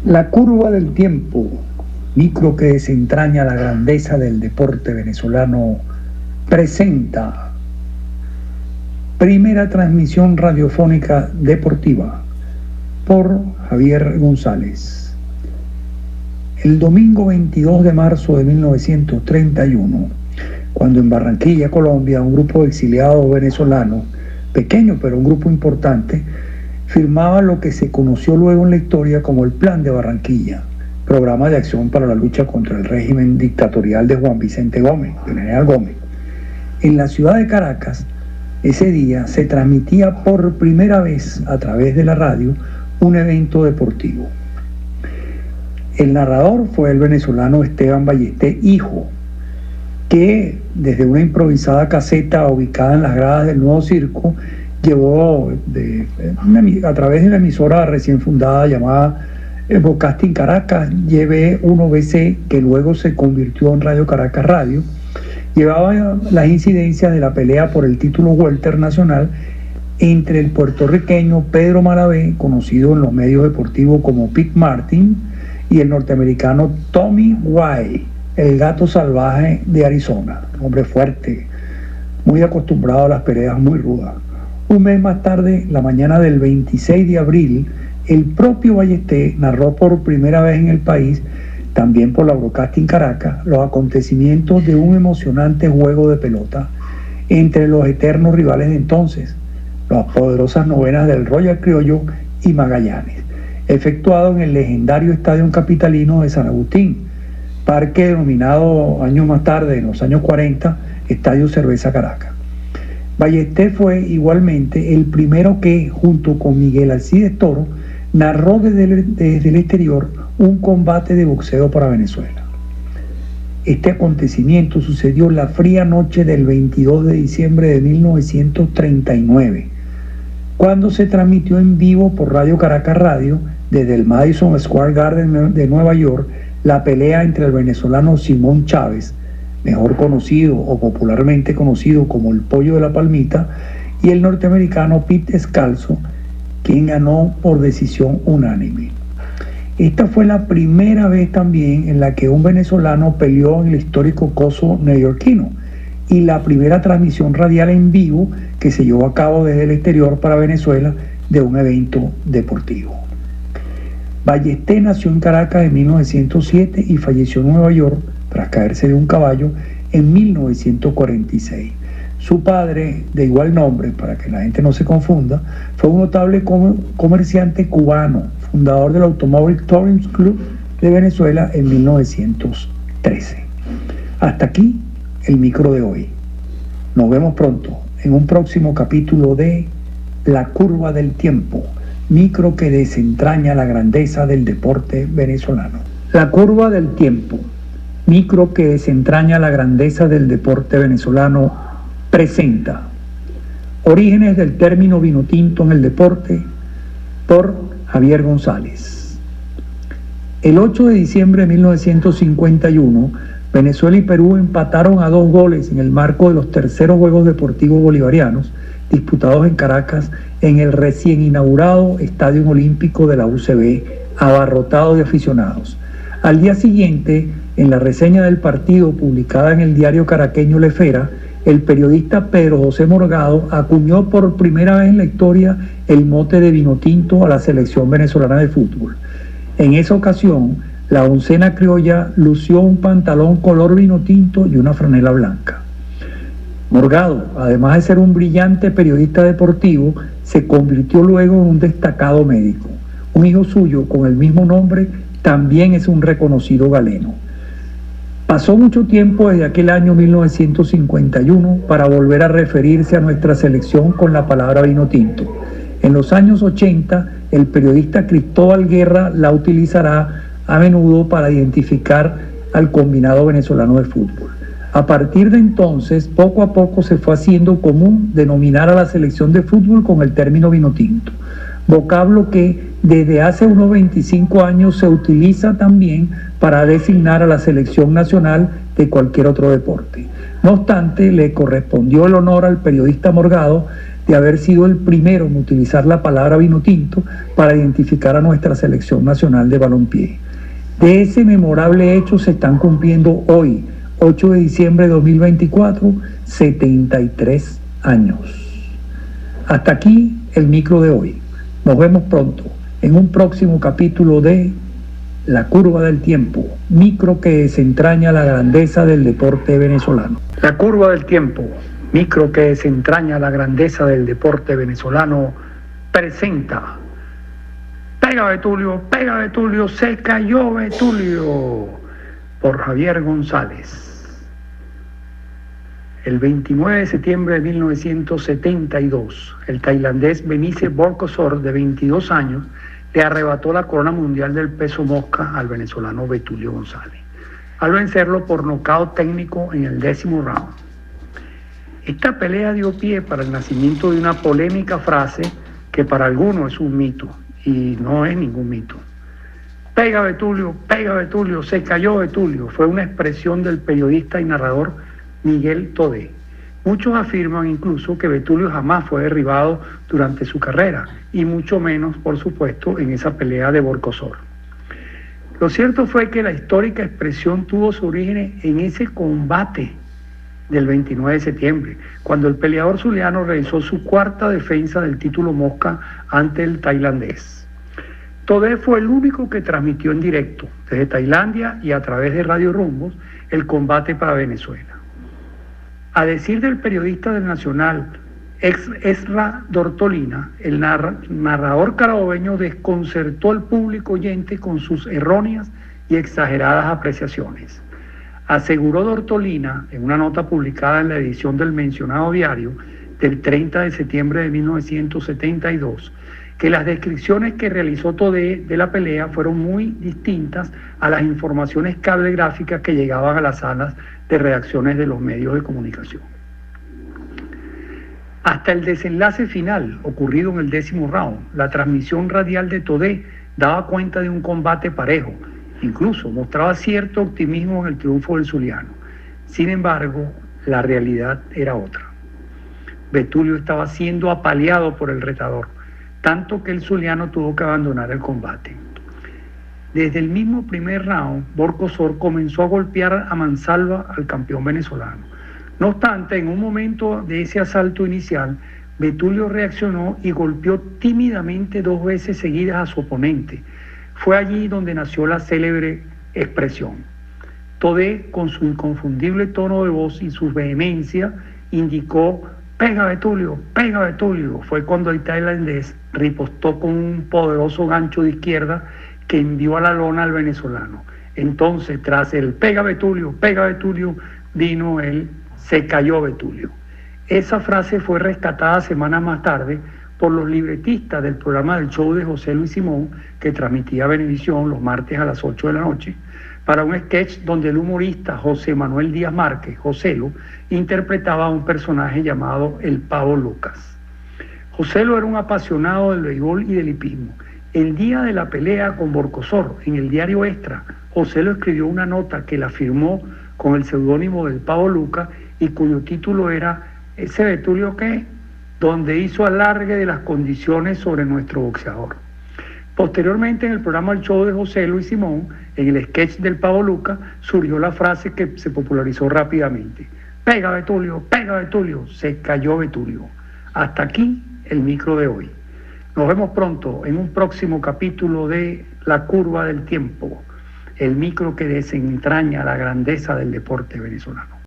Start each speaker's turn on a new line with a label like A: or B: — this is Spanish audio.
A: La curva del tiempo, micro que desentraña la grandeza del deporte venezolano, presenta primera transmisión radiofónica deportiva por Javier González. El domingo 22 de marzo de 1931, cuando en Barranquilla, Colombia, un grupo de exiliados venezolanos, pequeño pero un grupo importante, firmaba lo que se conoció luego en la historia como el Plan de Barranquilla, programa de acción para la lucha contra el régimen dictatorial de Juan Vicente Gómez, del general Gómez. En la ciudad de Caracas, ese día se transmitía por primera vez a través de la radio un evento deportivo. El narrador fue el venezolano Esteban Ballesté, hijo, que desde una improvisada caseta ubicada en las gradas del Nuevo Circo llevó a través de la emisora recién fundada llamada Broadcasting Caracas, YB1BC, que luego se convirtió en Radio Caracas Radio, llevaba las incidencias de la pelea por el título welter nacional entre el puertorriqueño Pedro Malavé, conocido en los medios deportivos como Pete Martin, y el norteamericano Tommy White, el gato salvaje de Arizona, un hombre fuerte, muy acostumbrado a las peleas muy rudas. Un mes más tarde, la mañana del 26 de abril, el propio Ballesté narró por primera vez en el país, también por la Broadcasting Caracas, los acontecimientos de un emocionante juego de pelota entre los eternos rivales de entonces, las poderosas novenas del Royal Criollo y Magallanes, efectuado en el legendario Estadio Capitalino de San Agustín, parque denominado años más tarde, en los años 40, Estadio Cerveza Caracas. Ballesté fue igualmente el primero que, junto con Miguel Alcides Toro, narró desde el exterior un combate de boxeo para Venezuela. Este acontecimiento sucedió la fría noche del 22 de diciembre de 1939, cuando se transmitió en vivo por Radio Caracas Radio, desde el Madison Square Garden de Nueva York, la pelea entre el venezolano Simón Chávez, mejor conocido o popularmente conocido como el Pollo de la Palmita, y el norteamericano Pete Descalzo, quien ganó por decisión unánime. Esta fue la primera vez también en la que un venezolano peleó en el histórico coso neoyorquino, y la primera transmisión radial en vivo que se llevó a cabo desde el exterior para Venezuela de un evento deportivo. Ballesté nació en Caracas en 1907 y falleció en Nueva York tras caerse de un caballo en 1946. Su padre, de igual nombre, para que la gente no se confunda, fue un notable comerciante cubano, fundador del Automóvil Touring Club de Venezuela en 1913. Hasta aquí el micro de hoy. Nos vemos pronto en un próximo capítulo de La Curva del Tiempo, micro que desentraña la grandeza del deporte venezolano. La Curva del Tiempo, micro que desentraña la grandeza del deporte venezolano, presenta Orígenes del término vino tinto en el deporte por Javier González. El 8 de diciembre de 1951, Venezuela y Perú empataron a 2 goles en el marco de los terceros Juegos Deportivos Bolivarianos disputados en Caracas en el recién inaugurado Estadio Olímpico de la UCB, abarrotado de aficionados. Al día siguiente, en la reseña del partido publicada en el diario caraqueño La Esfera, el periodista Pedro José Morgado acuñó por primera vez en la historia el mote de vino tinto a la selección venezolana de fútbol. En esa ocasión, la oncena criolla lució un pantalón color vino tinto y una franela blanca. Morgado, además de ser un brillante periodista deportivo, se convirtió luego en un destacado médico. Un hijo suyo con el mismo nombre también es un reconocido galeno. Pasó mucho tiempo desde aquel año 1951 para volver a referirse a nuestra selección con la palabra vino tinto. En los años 80, el periodista Cristóbal Guerra la utilizará a menudo para identificar al combinado venezolano de fútbol. A partir de entonces, poco a poco se fue haciendo común denominar a la selección de fútbol con el término vino tinto, vocablo que desde hace unos 25 años se utiliza también para designar a la selección nacional de cualquier otro deporte. No obstante, le correspondió el honor al periodista Morgado de haber sido el primero en utilizar la palabra vino tinto para identificar a nuestra selección nacional de balompié. De ese memorable hecho se están cumpliendo hoy, 8 de diciembre de 2024, 73 años. Hasta aquí el micro de hoy. Nos vemos pronto en un próximo capítulo de La Curva del Tiempo, micro que desentraña la grandeza del deporte venezolano. La Curva del Tiempo, micro que desentraña la grandeza del deporte venezolano, presenta: pega Betulio, se cayó Betulio, por Javier González. El 29 de septiembre de 1972, el tailandés Benice Borkosor, de 22 años, le arrebató la corona mundial del peso mosca al venezolano Betulio González, al vencerlo por nocaut técnico en el 10º round. Esta pelea dio pie para el nacimiento de una polémica frase que para algunos es un mito, y no es ningún mito. Pega Betulio, se cayó Betulio, fue una expresión del periodista y narrador Miguel Todé. Muchos afirman incluso que Betulio jamás fue derribado durante su carrera, y mucho menos, por supuesto, en esa pelea de Borkosor. Lo cierto fue que la histórica expresión tuvo su origen en ese combate del 29 de septiembre, cuando el peleador zuliano realizó su cuarta defensa del título mosca ante el tailandés. Todé fue el único que transmitió en directo, desde Tailandia y a través de Radio Rumbos, el combate para Venezuela. A decir del periodista del Nacional, Ezra Dortolina, el narrador carabobeño desconcertó al público oyente con sus erróneas y exageradas apreciaciones. Aseguró Dortolina, en una nota publicada en la edición del mencionado diario del 30 de septiembre de 1972, que las descripciones que realizó Todé de la pelea fueron muy distintas a las informaciones cablegráficas que llegaban a las salas de redacciones de los medios de comunicación. Hasta el desenlace final, ocurrido en el 10º round, la transmisión radial de Todé daba cuenta de un combate parejo, incluso mostraba cierto optimismo en el triunfo del zuliano. Sin embargo, la realidad era otra. Betulio estaba siendo apaleado por el retador, tanto que el zuliano tuvo que abandonar el combate. Desde el mismo primer round, Borkosor comenzó a golpear a mansalva al campeón venezolano. No obstante, en un momento de ese asalto inicial, Betulio reaccionó y golpeó tímidamente 2 veces seguidas a su oponente. Fue allí donde nació la célebre expresión. Todé, con su inconfundible tono de voz y su vehemencia, indicó: pega Betulio. Fue cuando el tailandés ripostó con un poderoso gancho de izquierda que envió a la lona al venezolano. Entonces, tras el pega Betulio, vino el se cayó Betulio. Esa frase fue rescatada semanas más tarde por los libretistas del programa del show de José Luis Simón, que transmitía Venevisión los martes a las 8 de la noche, para un sketch donde el humorista José Manuel Díaz Márquez, Joselo, interpretaba a un personaje llamado el Pavo Lucas. Joselo era un apasionado del béisbol y del hipismo. El día de la pelea con Borkosor, en el diario Extra, Joselo escribió una nota que la firmó con el seudónimo del Pavo Lucas y cuyo título era ¿Ese Betulio qué?, donde hizo alargue de las condiciones sobre nuestro boxeador. Posteriormente, en el programa El Show de José Luis Simón, en el sketch del Pavo Lucas, surgió la frase que se popularizó rápidamente: pega Betulio, se cayó Betulio. Hasta aquí el micro de hoy. Nos vemos pronto en un próximo capítulo de La Curva del Tiempo, el micro que desentraña la grandeza del deporte venezolano.